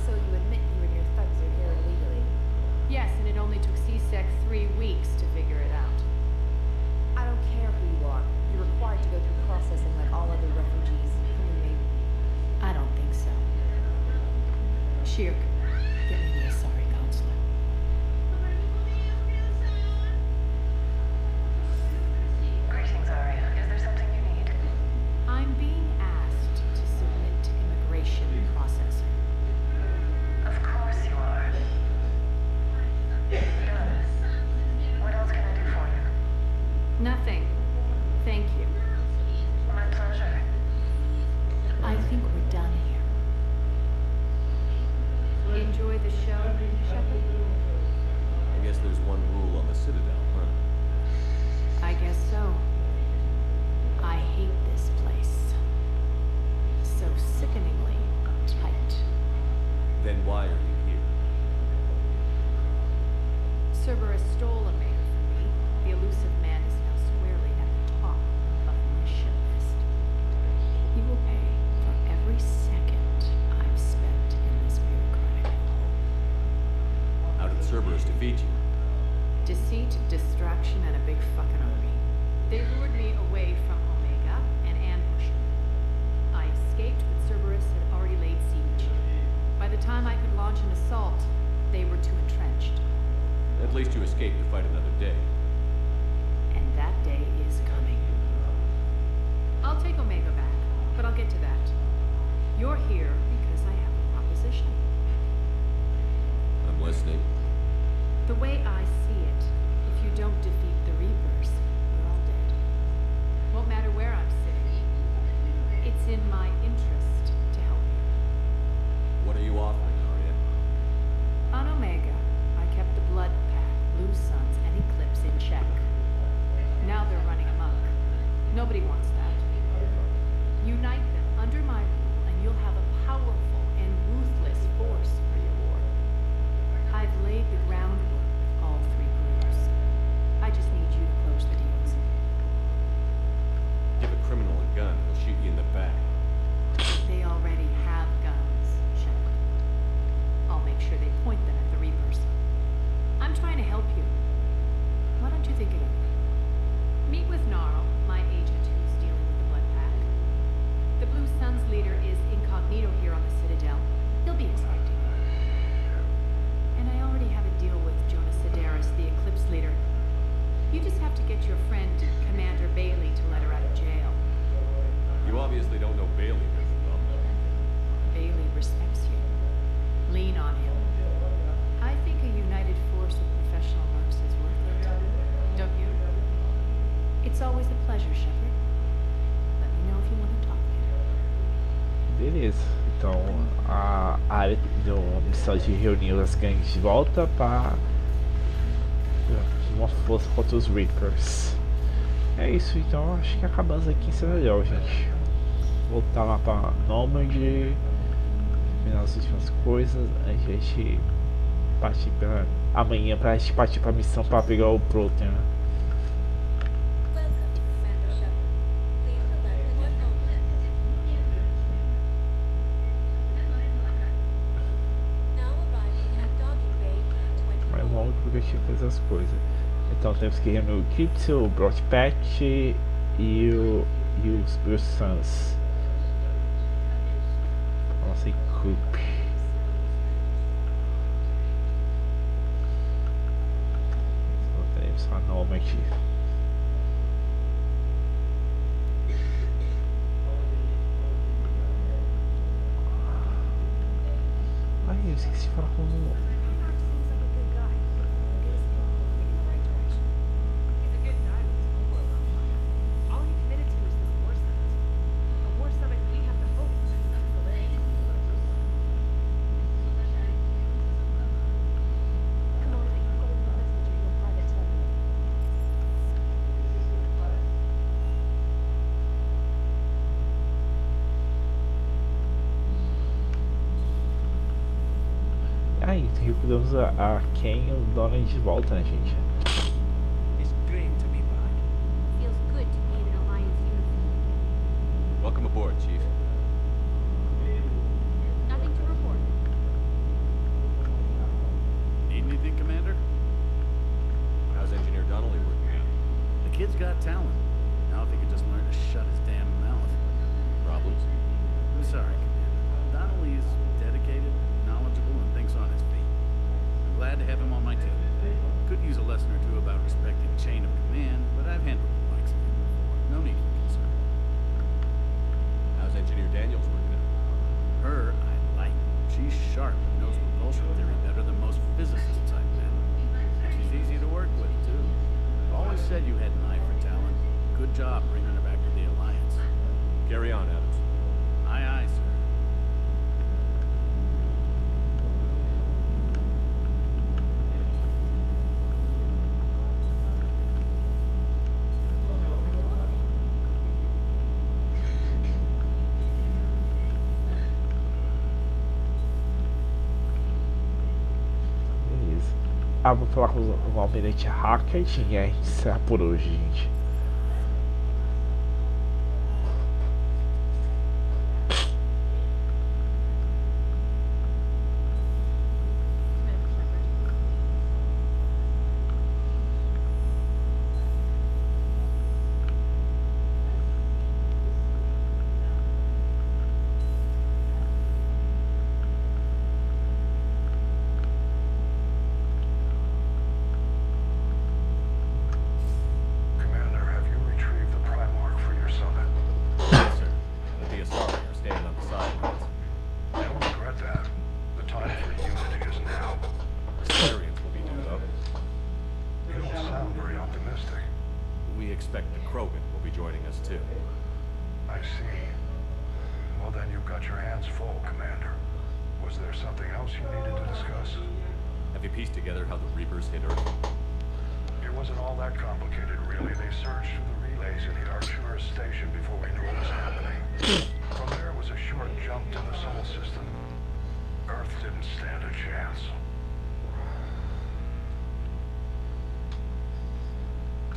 So you admit you and your thugs are here illegally? Yes, and it only took CSEC 3 weeks to figure it out. I don't care who you are. You're required to go through processing like all other refugees. Maybe. I don't think so. Shirk, get me the Asari counselor. Greetings, Aria. Is there something you need? I'm being asked to submit to immigration processing. Of course you are. Good. What else can I do for you? Nothing. Thank you. My pleasure. I think we're done here. Enjoy the show, Shepard? I guess there's one rule on the Citadel, huh? I guess so. I hate this place. so sickeningly uptight. Then why are you here? Cerberus stole Omega from me. The elusive man is now squarely at the top of my ship list. He will pay for every second I've spent in this bureaucratic hellhole. How did Cerberus defeat you? Deceit, distraction, and a big fucking army. They lured me away from Omega and ambushed me. I escaped, but Cerberus had already laid siege. By the time I could launch an assault, they were too entrenched. At least you escaped to fight another day. And that day is coming. I'll take Omega back, but I'll get to that. You're here because I have a proposition. I'm listening. The way I see it, if you don't defeat the Reapers, we're all dead. Won't matter where I'm sitting. It's in my interest to help you. What are you offering, Aria? On Omega, I kept the Blood Pack, Blue Suns, and Eclipse in check. Now they're running amok. Nobody wants that. Unite them under my rule, and you'll have a powerful and ruthless force for your war. I've laid the groundwork with all three groups. I just need you to close the deals. Give a criminal a gun, he'll shoot you in the back. They already have guns, Shepard. I'll make sure they point them at the Reapers. I'm trying to help you. Why don't you think it over? Meet with Gnarl, my agent who's dealing with the Blood Pack. The Blue Suns leader is incognito here on the Citadel. He'll be expecting you. And I already have a deal with Jonas Sedaris, the Eclipse leader. You just have to get your friend, Commander Bailey, to let her out of jail. You obviously don't know Bailey very well. Bailey respects you. Lean on him. I think a united force of professional mercs is worth it. Don't you? It's always a pleasure, Shepard. Let me know if you want to talk later. Beleza, então a área deu uma missão de reunir as gangues de volta para uma força contra os Reapers. É isso, então acho que acabamos aqui em Citadel, gente. Voltar lá para Normandy, terminar as últimas coisas, a gente partir para amanhã para a gente partir para a missão para pegar o Protein. Mais longo porque eu tinha que fazer as coisas. Então temos que reunir o equipe, o Broadpack e os Blue Suns. Nossa equipe. Só temos a Normandy. Ai, eu esqueci de falar com o... Aí, recuperamos a Ken e o Donald de volta, né, gente? It's great to be back. Feels good to be in an Alliance uniform. Welcome aboard, Chief. Nothing to report. Need anything, Commander? How's Engineer Donnelly working out? The kid's got talent. Now if he could just learn to shut his damn mouth. Problems? I'm sorry, Commander. Donnelly is dedicated, knowledgeable, and thinks on his feet. I'm glad to have him on my team. Could use a lesson or two about respecting chain of command, but I've handled the likes of him before. No need for concern. How's Engineer Daniels working out? Her, I like. She's sharp and knows propulsion theory better than most physicists I've met. She's easy to work with, too. Always said you had an eye for talent. Good job bringing her back to the Alliance. Carry on, Adams. Aye, aye, sir. Ah, vou falar com o almirante Hackett e a gente encerra por hoje, gente.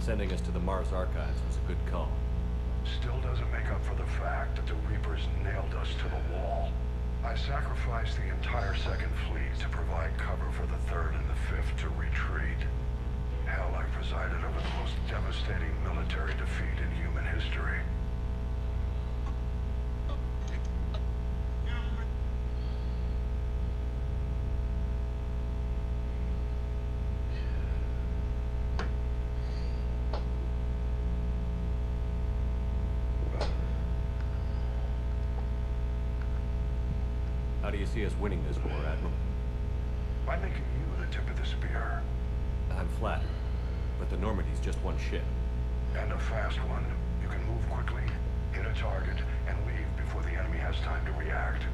Sending us to the Mars archives was a good call. Still doesn't make up for the fact that the Reapers nailed us to the wall. I sacrificed the entire Second Fleet to provide cover for the Third and the Fifth to retreat. Hell, I presided over the most devastating military defeat in human history. How do you see us winning this war, Admiral? By making you the tip of the spear. I'm flattered, but the Normandy's just one ship. And a fast one. You can move quickly, hit a target, and leave before the enemy has time to react.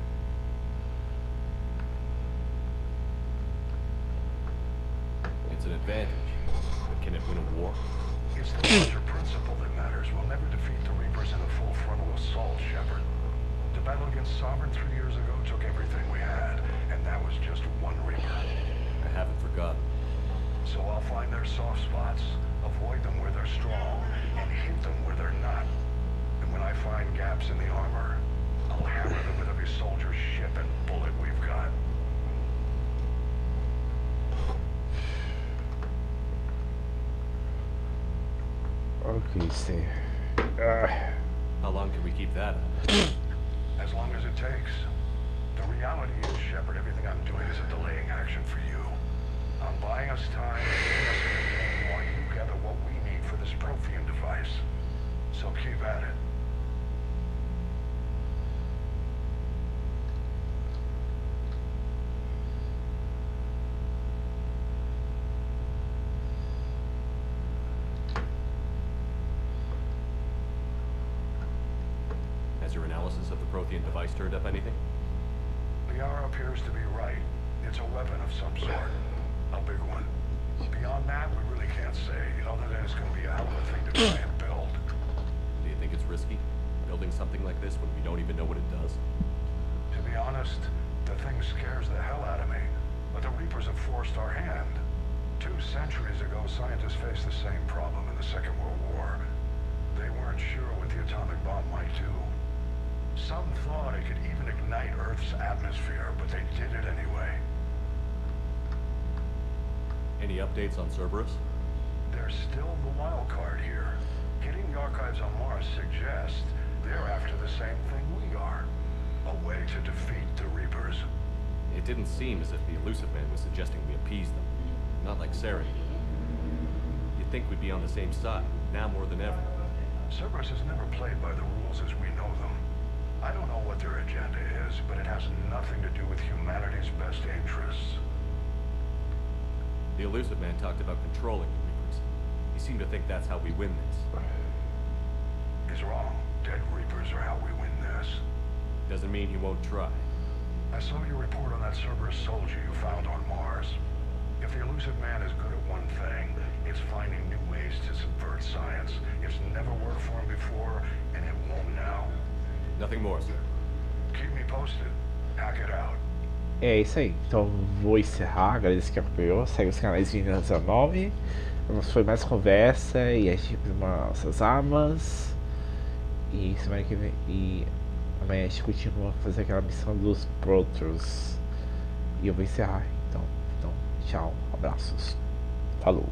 It's an advantage, but can it win a war? It's the larger principle that matters. We'll never defeat the Reapers in a full frontal assault, Shepard. The battle against Sovereign 3 years ago took everything we had, and that was just one Reaper. I haven't forgotten. So I'll find their soft spots, avoid them where they're strong, and hit them where they're not. And when I find gaps in the armor, I'll hammer them with every soldier, ship, and bullet we've got. Okay, stay. How long can we keep that up? As long as it takes. The reality is, Shepard, everything I'm doing is a delaying action for you. I'm buying us time, keeping us in the game while you gather what we need for this Prothean device. So keep at it. Has your analysis of the Prothean device turned up anything? Liara appears to be right. It's a weapon of some sort. A big one. Beyond that, we really can't say, other than it's going to be a hell of a thing to try and build. Do you think it's risky, building something like this when we don't even know what it does? To be honest, the thing scares the hell out of me. But the Reapers have forced our hand. 2 centuries ago, scientists faced the same problem in the Second World War. They weren't sure what the atomic bomb might do. Some thought it could even ignite Earth's atmosphere, but they did it anyway. Any updates on Cerberus? They're still the wild card here. Hitting the archives on Mars suggests they're after the same thing we are. A way to defeat the Reapers. It didn't seem as if the Elusive Man was suggesting we appease them. Not like Saren. You'd think we'd be on the same side, now more than ever. Cerberus has never played by the rules as we know them. I don't know what their agenda is, but it has nothing to do with humanity's best interests. The Elusive Man talked about controlling the Reapers. He seemed to think that's how we win this. He's wrong. Dead Reapers are how we win this. Doesn't mean he won't try. I saw your report on that Cerberus soldier you found on Mars. If the Elusive Man is good at one thing, it's finding new ways to subvert science. It's never worked for him before, and it won't now. Nothing more, sir. Keep me posted. Hack it out. É isso aí. Então vou encerrar. Agradeço que acompanhou. Segue os canais Vingança 19. Foi mais conversa e a gente essas armas. E semana que vem. E amanhã a gente continua a fazer aquela missão dos Protoss. E eu vou encerrar. Então tchau. Abraços. Falou.